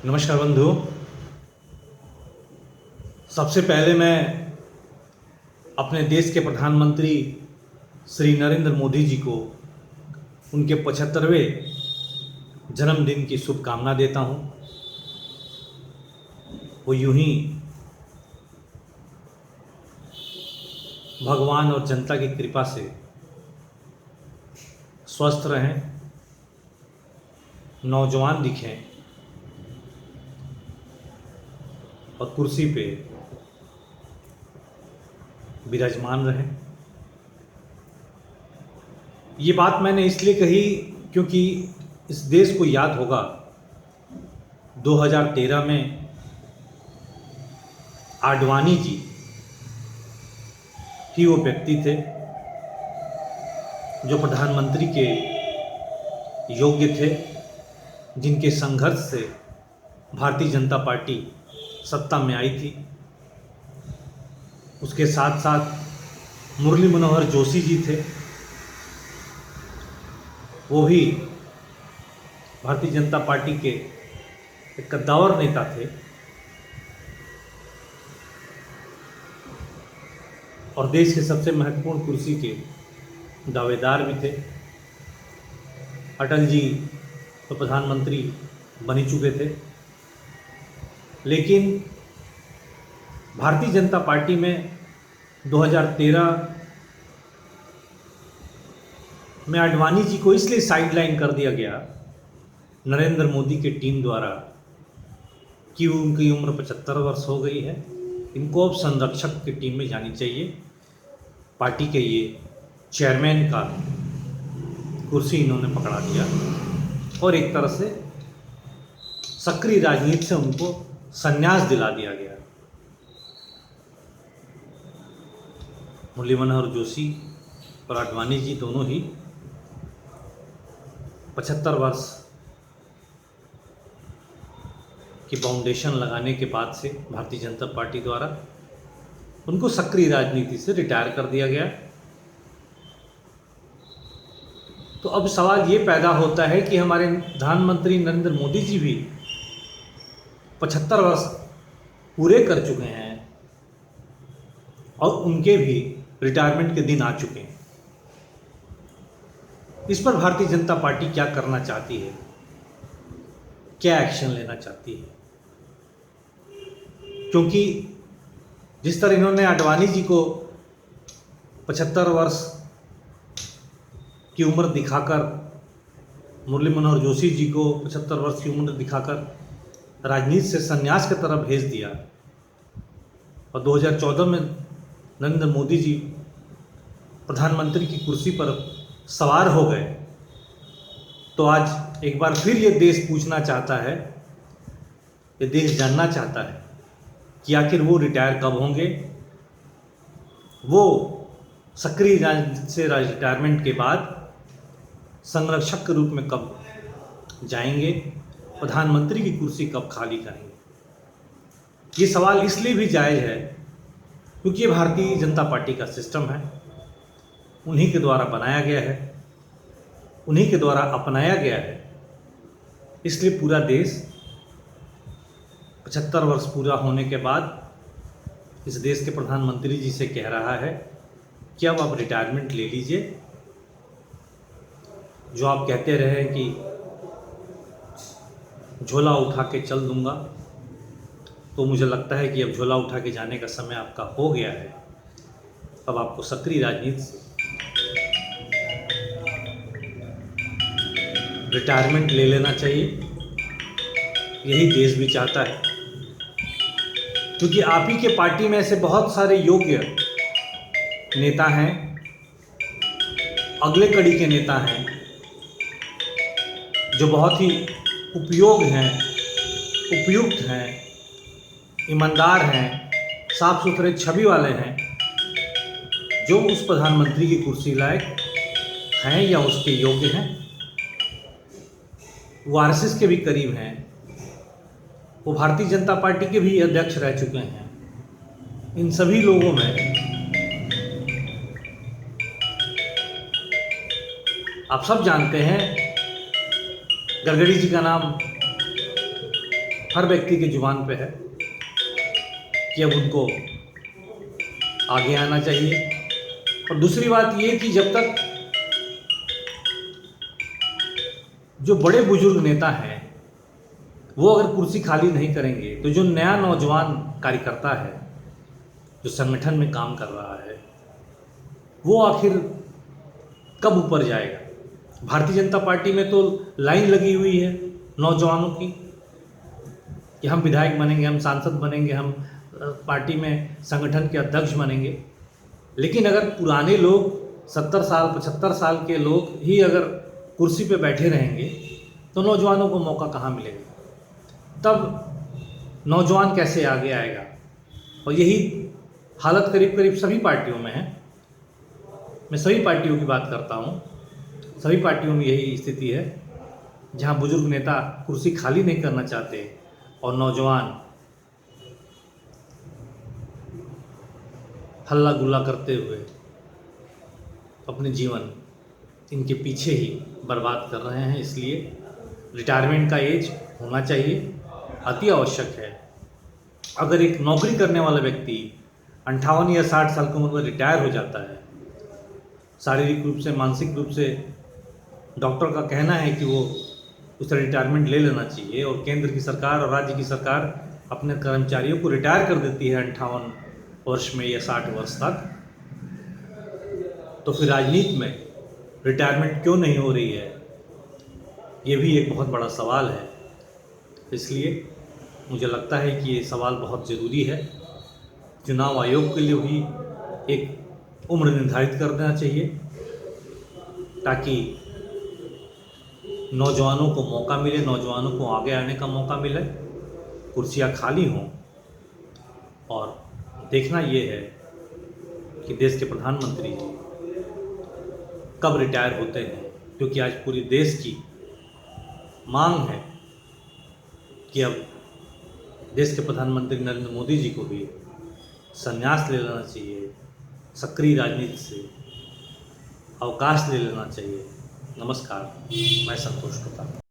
नमस्कार बंधु। सबसे पहले मैं अपने देश के प्रधानमंत्री श्री नरेंद्र मोदी जी को उनके 75वें जन्मदिन की शुभकामना देता हूं। वो यूं ही भगवान और जनता की कृपा से स्वस्थ रहें, नौजवान दिखें और कुर्सी पे विराजमान रहें। ये बात मैंने इसलिए कही क्योंकि इस देश को याद होगा 2013 में आडवाणी जी ही वो व्यक्ति थे जो प्रधानमंत्री के योग्य थे, जिनके संघर्ष से भारतीय जनता पार्टी सत्ता में आई थी। उसके साथ साथ मुरली मनोहर जोशी जी थे, वो भी भारतीय जनता पार्टी के एक कद्दावर नेता थे और देश के सबसे महत्वपूर्ण कुर्सी के दावेदार भी थे। अटल जी तो प्रधानमंत्री बन ही चुके थे, लेकिन भारतीय जनता पार्टी में 2013 में आडवाणी जी को इसलिए साइडलाइन कर दिया गया नरेंद्र मोदी की टीम द्वारा कि उनकी उम्र 75 वर्ष हो गई है, इनको अब संरक्षक की टीम में जानी चाहिए। पार्टी के ये चेयरमैन का कुर्सी इन्होंने पकड़ा दिया और एक तरह से सक्रिय राजनीति से उनको संन्यास दिला दिया गया। मुरली मनोहर जोशी और आडवाणी जी दोनों ही 75 वर्ष की फाउंडेशन लगाने के बाद से भारतीय जनता पार्टी द्वारा उनको सक्रिय राजनीति से रिटायर कर दिया गया। तो अब सवाल ये पैदा होता है कि हमारे प्रधानमंत्री नरेंद्र मोदी जी भी 75 वर्ष पूरे कर चुके हैं और उनके भी रिटायरमेंट के दिन आ चुके हैं। इस पर भारतीय जनता पार्टी क्या करना चाहती है, क्या एक्शन लेना चाहती है? क्योंकि जिस तरह इन्होंने आडवाणी जी को 75 वर्ष की उम्र दिखाकर, मुरली मनोहर जोशी जी को 75 वर्ष की उम्र दिखाकर राजनीति से संन्यास की तरफ भेज दिया और 2014 में नरेंद्र मोदी जी प्रधानमंत्री की कुर्सी पर सवार हो गए, तो आज एक बार फिर ये देश पूछना चाहता है, ये देश जानना चाहता है कि आखिर वो रिटायर कब होंगे, वो सक्रिय राजनीति से रिटायरमेंट के बाद संरक्षक के रूप में कब जाएंगे, प्रधानमंत्री की कुर्सी कब खाली करेंगे। ये सवाल इसलिए भी जायज़ है क्योंकि ये भारतीय जनता पार्टी का सिस्टम है, उन्हीं के द्वारा बनाया गया है, उन्हीं के द्वारा अपनाया गया है। इसलिए पूरा देश 75 वर्ष पूरा होने के बाद इस देश के प्रधानमंत्री जी से कह रहा है कि अब आप रिटायरमेंट ले लीजिए। जो आप कहते रहे कि झोला उठा के चल दूंगा, तो मुझे लगता है कि अब झोला उठा के जाने का समय आपका हो गया है। अब आपको सक्रिय राजनीति से रिटायरमेंट ले लेना चाहिए, यही देश भी चाहता है। क्योंकि आप ही के पार्टी में ऐसे बहुत सारे योग्य नेता हैं, अगले कड़ी के नेता हैं, जो बहुत ही उपयुक्त हैं, ईमानदार हैं, साफ सुथरे छवि वाले हैं, जो उस प्रधानमंत्री की कुर्सी लायक हैं या उसके योग्य हैं। वो आरएसएस के भी करीब हैं, वो भारतीय जनता पार्टी के भी अध्यक्ष रह चुके हैं। इन सभी लोगों में आप सब जानते हैं, गडकरी जी का नाम हर व्यक्ति की जुबान पे है कि अब उनको आगे आना चाहिए। और दूसरी बात ये कि जब तक जो बड़े बुजुर्ग नेता हैं वो अगर कुर्सी खाली नहीं करेंगे तो जो नया नौजवान कार्यकर्ता है जो संगठन में काम कर रहा है वो आखिर कब ऊपर जाएगा। भारतीय जनता पार्टी में तो लाइन लगी हुई है नौजवानों की कि हम विधायक बनेंगे, हम सांसद बनेंगे, हम पार्टी में संगठन के अध्यक्ष बनेंगे। लेकिन अगर पुराने लोग 70 साल 75 साल के लोग ही अगर कुर्सी पे बैठे रहेंगे तो नौजवानों को मौका कहाँ मिलेगा, तब नौजवान कैसे आगे आएगा। और यही हालत करीब करीब सभी पार्टियों में है। मैं सभी पार्टियों की बात करता हूँ, सभी पार्टियों में यही स्थिति है जहाँ बुजुर्ग नेता कुर्सी खाली नहीं करना चाहते और नौजवान हल्ला गुल्ला करते हुए अपने जीवन इनके पीछे ही बर्बाद कर रहे हैं। इसलिए रिटायरमेंट का एज होना चाहिए, अति आवश्यक है। अगर एक नौकरी करने वाला व्यक्ति 58 या 60 साल की उम्र में रिटायर हो जाता है, शारीरिक रूप से मानसिक रूप से डॉक्टर का कहना है कि वो उसे रिटायरमेंट ले लेना चाहिए और केंद्र की सरकार और राज्य की सरकार अपने कर्मचारियों को रिटायर कर देती है 58 वर्ष में या 60 वर्ष तक, तो फिर राजनीति में रिटायरमेंट क्यों नहीं हो रही है, ये भी एक बहुत बड़ा सवाल है। इसलिए मुझे लगता है कि ये सवाल बहुत ज़रूरी है। चुनाव आयोग के लिए भी एक उम्र निर्धारित कर देना चाहिए ताकि नौजवानों को मौका मिले, नौजवानों को आगे आने का मौका मिले, कुर्सियाँ खाली हों। और देखना ये है कि देश के प्रधानमंत्री जी कब रिटायर होते हैं, क्योंकि आज पूरे देश की मांग है कि अब देश के प्रधानमंत्री नरेंद्र मोदी जी को भी संन्यास ले लेना चाहिए, सक्रिय राजनीति से अवकाश ले लेना चाहिए। नमस्कार, मैं संतोष प्रताप।